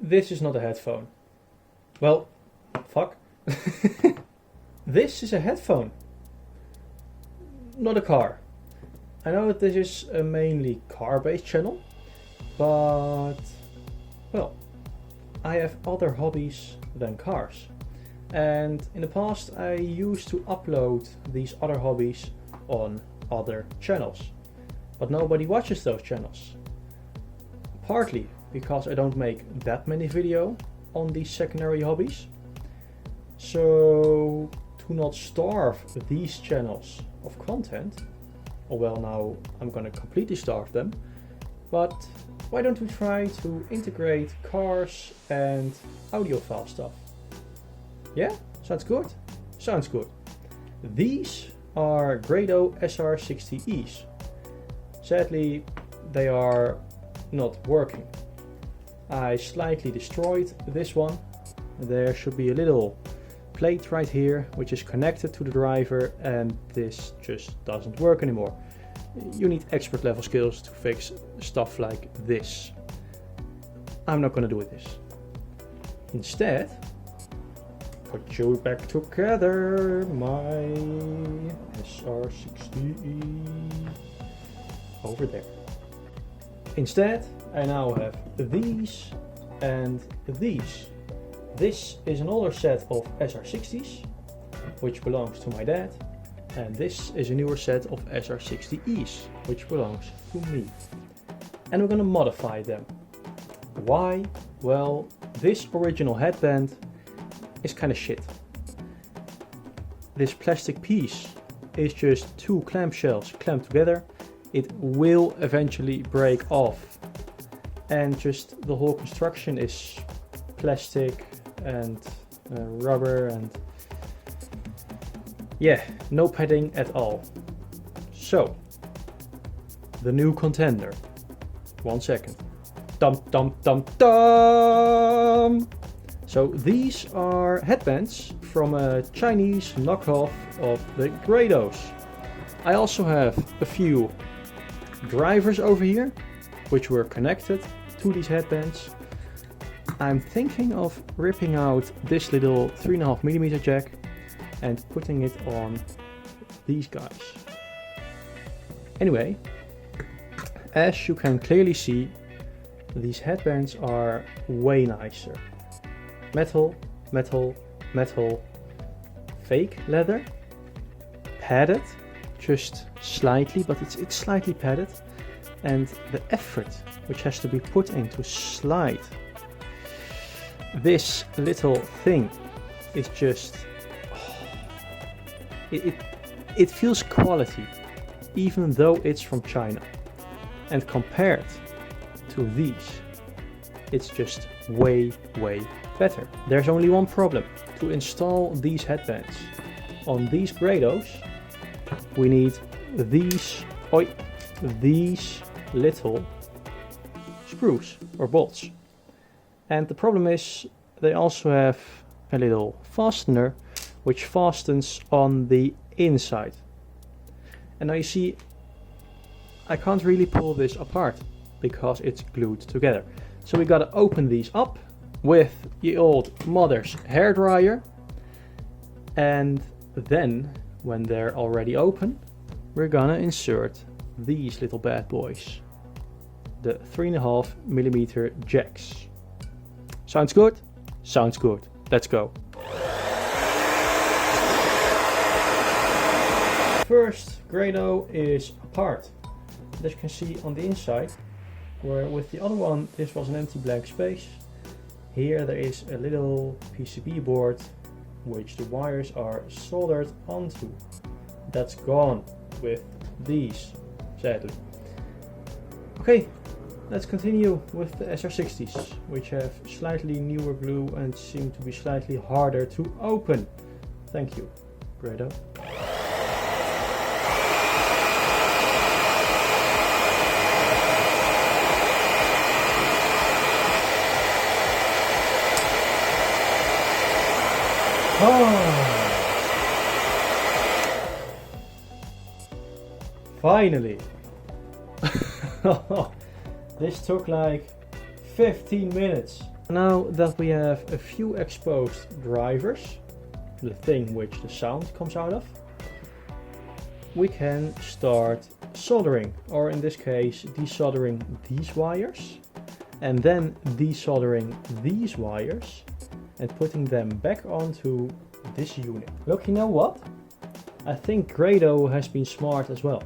This is not a headphone. Well, fuck. This is a headphone, not a car. I know that this is a mainly car-based channel, but, well, I have other hobbies than cars. And in the past I used to upload these other hobbies on other channels. But nobody watches those channels. Partly because I don't make that many videos on these secondary hobbies. So to not starve these channels of content, or well, now I'm gonna completely starve them, but why don't we try to integrate cars and audiophile stuff? Yeah? Sounds good? Sounds good. These are Grado SR60es. Sadly, they are not working. I slightly destroyed this one. There should be a little plate right here which is connected to the driver, and this just doesn't work anymore. You need expert level skills to fix stuff like this. I'm not gonna do this. Instead, put you back together, my SR60e over there. Instead, I now have these and these. This is an older set of SR60s, which belongs to my dad, and this is a newer set of SR60es, which belongs to me. And we're gonna modify them. Why? Well, this original headband is kind of shit. This plastic piece is just two clamshells clamped together. It will eventually break off, and just the whole construction is plastic and rubber, and yeah, no padding at all. So, the new contender. 1 second. Dum dum dum dum! So these are headbands from a Chinese knockoff of the Grados. I also have a few drivers over here, which were connected to these headbands. I'm thinking of ripping out this little 3.5mm jack and putting it on these guys. Anyway, as you can clearly see, these headbands are way nicer. Metal, metal, metal, fake leather, padded, just slightly, but it's slightly padded, and the effort which has to be put in to slide this little thing is just, it feels quality, even though it's from China. And compared to these, it's just way better. There's only one problem. To install these headbands on these Grados, we need these little screws or bolts. And the problem is they also have a little fastener which fastens on the inside. And now you see, I can't really pull this apart because it's glued together. So we gotta open these up with the old mother's hairdryer, and then when they're already open, we're gonna insert these little bad boys, the 3.5mm jacks. Sounds good? Sounds good. Let's go. First Grado is apart. As you can see on the inside, where with the other one this was an empty blank space, here there is a little PCB board which the wires are soldered onto. That's gone with these, sadly. Okay, let's continue with the SR60s, which have slightly newer glue and seem to be slightly harder to open. Thank you, Grado. Oh. Finally! This took like 15 minutes. Now that we have a few exposed drivers, the thing which the sound comes out of, we can start soldering, or in this case desoldering these wires, and then desoldering these wires and putting them back onto this unit. Look, you know what? I think Grado has been smart as well,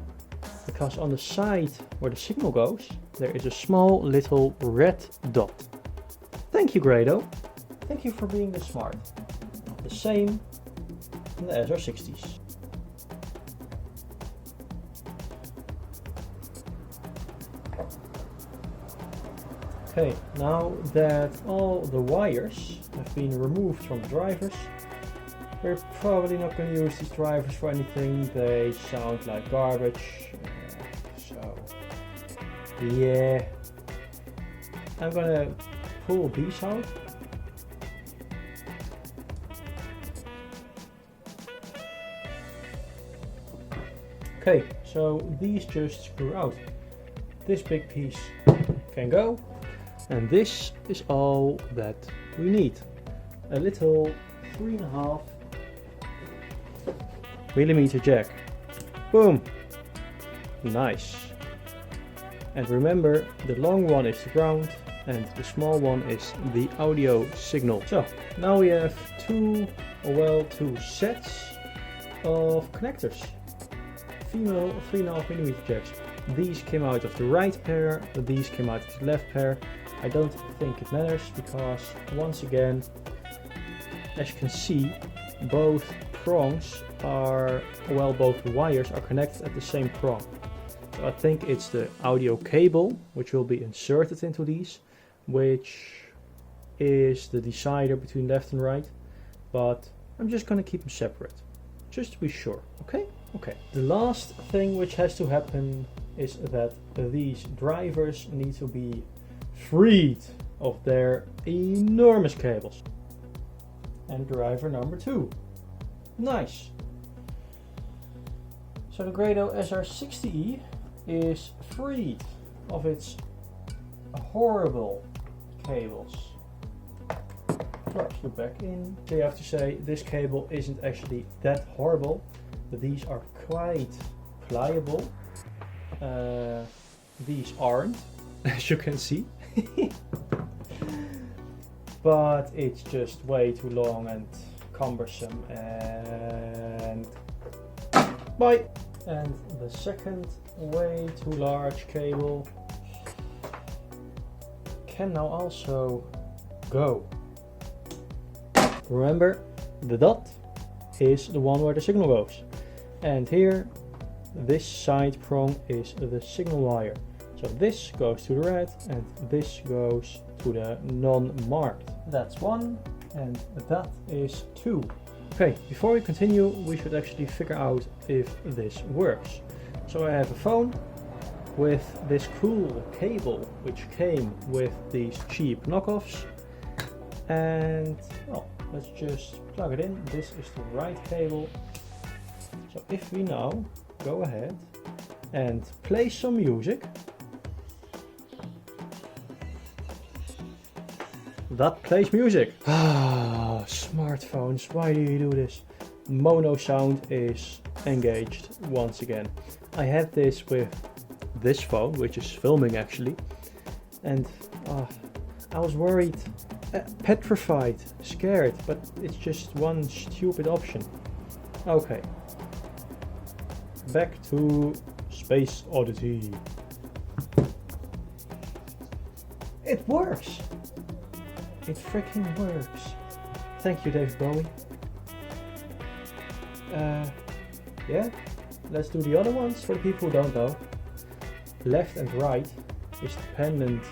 because on the side where the signal goes, there is a small little red dot. Thank you, Grado. Thank you for being this smart. The same in the SR60s. Okay, now that all the wires have been removed from the drivers, we're probably not going to use these drivers for anything. They sound like garbage. So, yeah. I'm going to pull these out. Okay, so these just screw out. This big piece can go. And this is all that we need. A little 3.5 millimeter jack. Boom! Nice. And remember, the long one is the ground and the small one is the audio signal. So now we have two sets of connectors. Female 3.5 millimeter jacks. These came out of the right pair, these came out of the left pair. I don't think it matters because, once again, as you can see, both prongs are, both wires are connected at the same prong. So I think it's the audio cable which will be inserted into these, which is the decider between left and right, but I'm just gonna keep them separate, just to be sure, okay? Okay. The last thing which has to happen is that these drivers need to be freed of their enormous cables. And driver number 2. Nice. So the Grado SR60e is freed of its horrible cables. Drops you back in. So you have to say this cable isn't actually that horrible, but these are quite pliable. These aren't, as you can see. But it's just way too long and cumbersome, and bye. And the second way too large cable can now also go. Remember, the dot is the one where the signal goes, and here this side prong is the signal wire. So this goes to the red and this goes to the non-marked. That's 1 and that is 2. Okay, before we continue, we should actually figure out if this works. So I have a phone with this cool cable which came with these cheap knockoffs, and well, let's just plug it in. This is the right cable. So if we now go ahead and play some music, that plays music. Ah, smartphones, why do you do this? Mono sound is engaged once again. I had this with this phone, which is filming actually, and I was worried, petrified, scared, but it's just one stupid option. Okay, back to Space Oddity. It works! It freaking works. Thank you, David Bowie. Yeah, let's do the other ones for the people who don't know. Left and right is dependent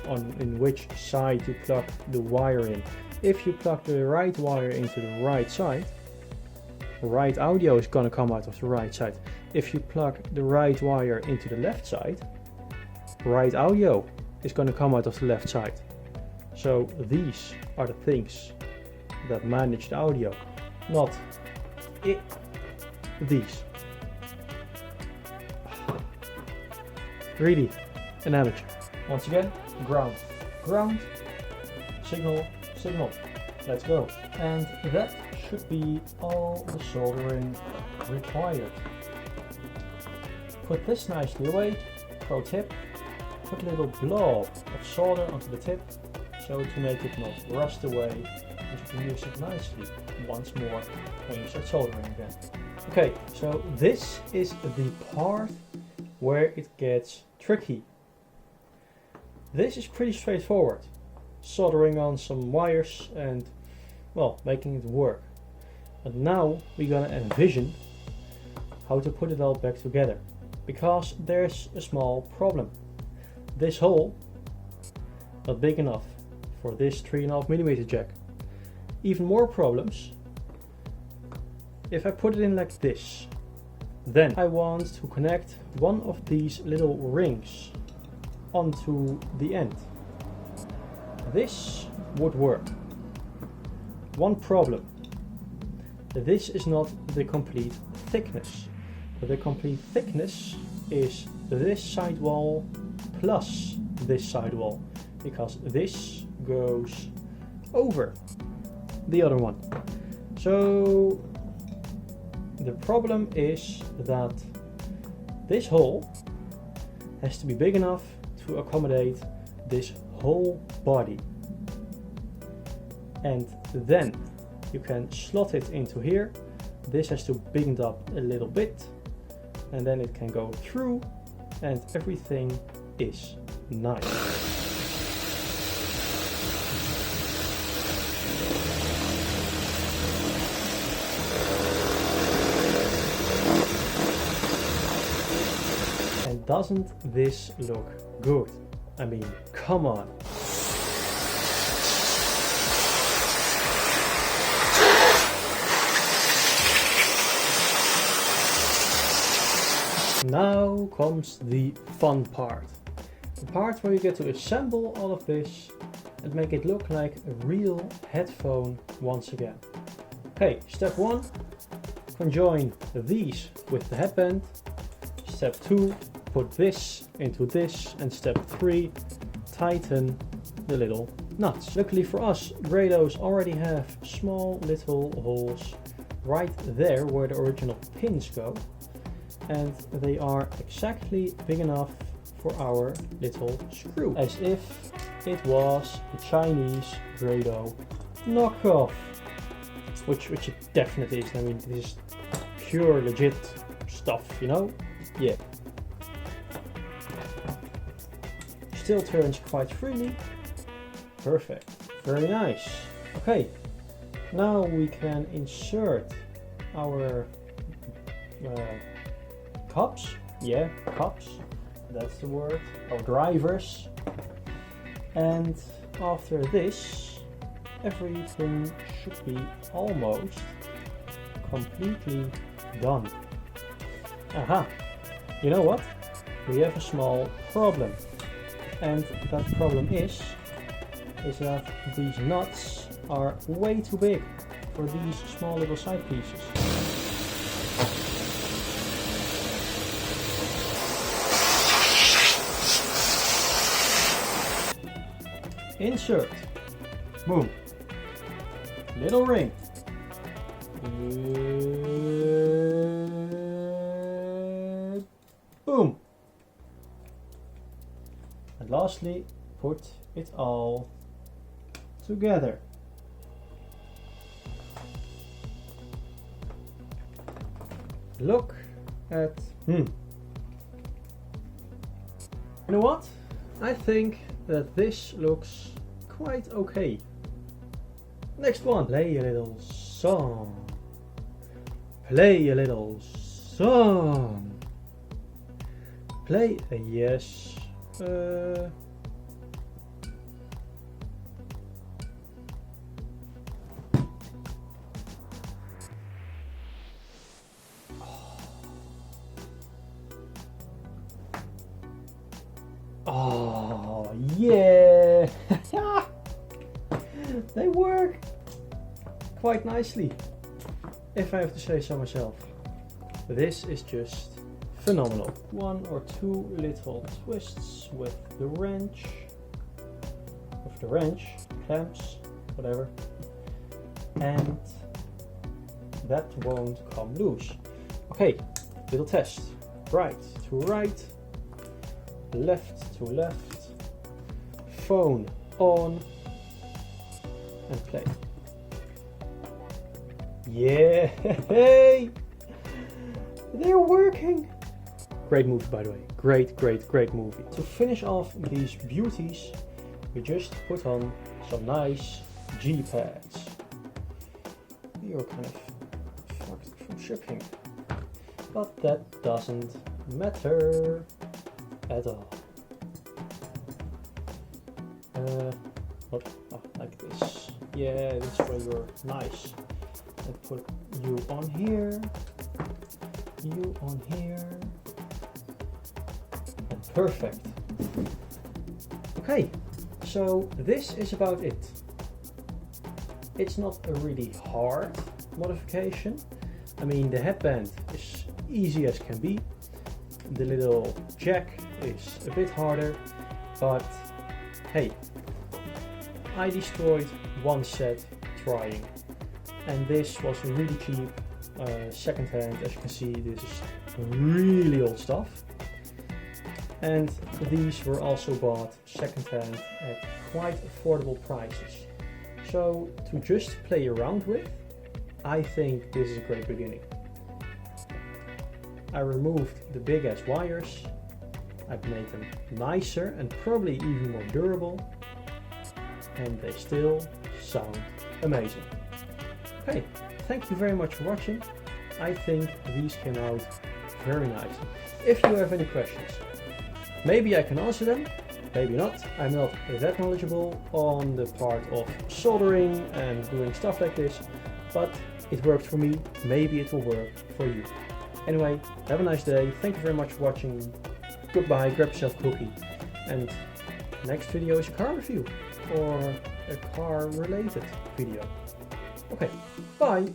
on in which side you plug the wire in. If you plug the right wire into the right side, right audio is gonna come out of the right side. If you plug the right wire into the left side, right audio is gonna come out of the left side. So these are the things that manage the audio, not these. Really an amateur. Once again, ground, signal, signal. Let's go. And that should be all the soldering required. Put this nicely away. Pro tip, put a little blob of solder onto the tip so to make it not rust away, and you can use it nicely once more when you start soldering again. Okay, so this is the part where it gets tricky. This is pretty straightforward. Soldering on some wires and, well, making it work. But now we're gonna envision how to put it all back together, because there's a small problem. This hole not big enough for this 3.5mm jack. Even more problems if I put it in like this. Then I want to connect one of these little rings onto the end. This would work. One problem: this is not the complete thickness. The complete thickness is this side wall plus this side wall, because this goes over the other one. So the problem is that this hole has to be big enough to accommodate this whole body, and then you can slot it into here. This has to be bigged up a little bit, and then it can go through, and everything is nice. And doesn't this look good? I mean, come on. Now comes the fun part. The part where you get to assemble all of this and make it look like a real headphone once again. Okay, step 1, conjoin these with the headband. Step 2, put this into this, and step 3, tighten the little nuts. Luckily for us, Grados already have small little holes right there where the original pins go, and they are exactly big enough for our little screw, as if it was the Chinese Grado knockoff, which it definitely is. I mean, this is pure legit stuff, you know? Yeah. Still turns quite freely. Perfect. Very nice. Okay, now we can insert our cups. Yeah, cups. That's the word. Our drivers. And after this, everything should be almost completely done. Aha! You know what? We have a small problem. And that problem is that these nuts are way too big for these small little side pieces. Insert. Boom. Little ring. Boom. And lastly, put it all together. Look at... You know what? I think that this looks quite okay. Next one. Play a little song. Play a little song. Play a yes. Oh yeah. They work quite nicely, if I have to say so myself. This is just phenomenal. 1 or 2 little twists with the wrench. Of the wrench, clamps, whatever, and that won't come loose. Okay, little test. Right to right, left to left, phone on, and play. Yay! They're working! Great movie, by the way. Great movie. To finish off these beauties, we just put on some nice G-pads. You're kind of fucked from shipping, but that doesn't matter at all. Like this. Yeah, this way you're nice. And put you on here, you on here, and perfect. Okay, so this is about it. It's not a really hard modification. I mean, the headband is easy as can be. The little jack is a bit harder, but hey, I destroyed one set trying, and this was really cheap, second hand. As you can see, this is really old stuff, and these were also bought second hand at quite affordable prices. So to just play around with, I think this is a great beginning. I removed the big ass wires, I've made them nicer and probably even more durable, and they still sound amazing. Okay, thank you very much for watching. I think these came out very nicely. If you have any questions, maybe I can answer them, maybe not. I'm not that knowledgeable on the part of soldering and doing stuff like this, but it worked for me. Maybe it will work for you. Anyway, have a nice day. Thank you very much for watching. Goodbye, grab yourself a cookie. And next video is a car review or a car related video. Okay, bye!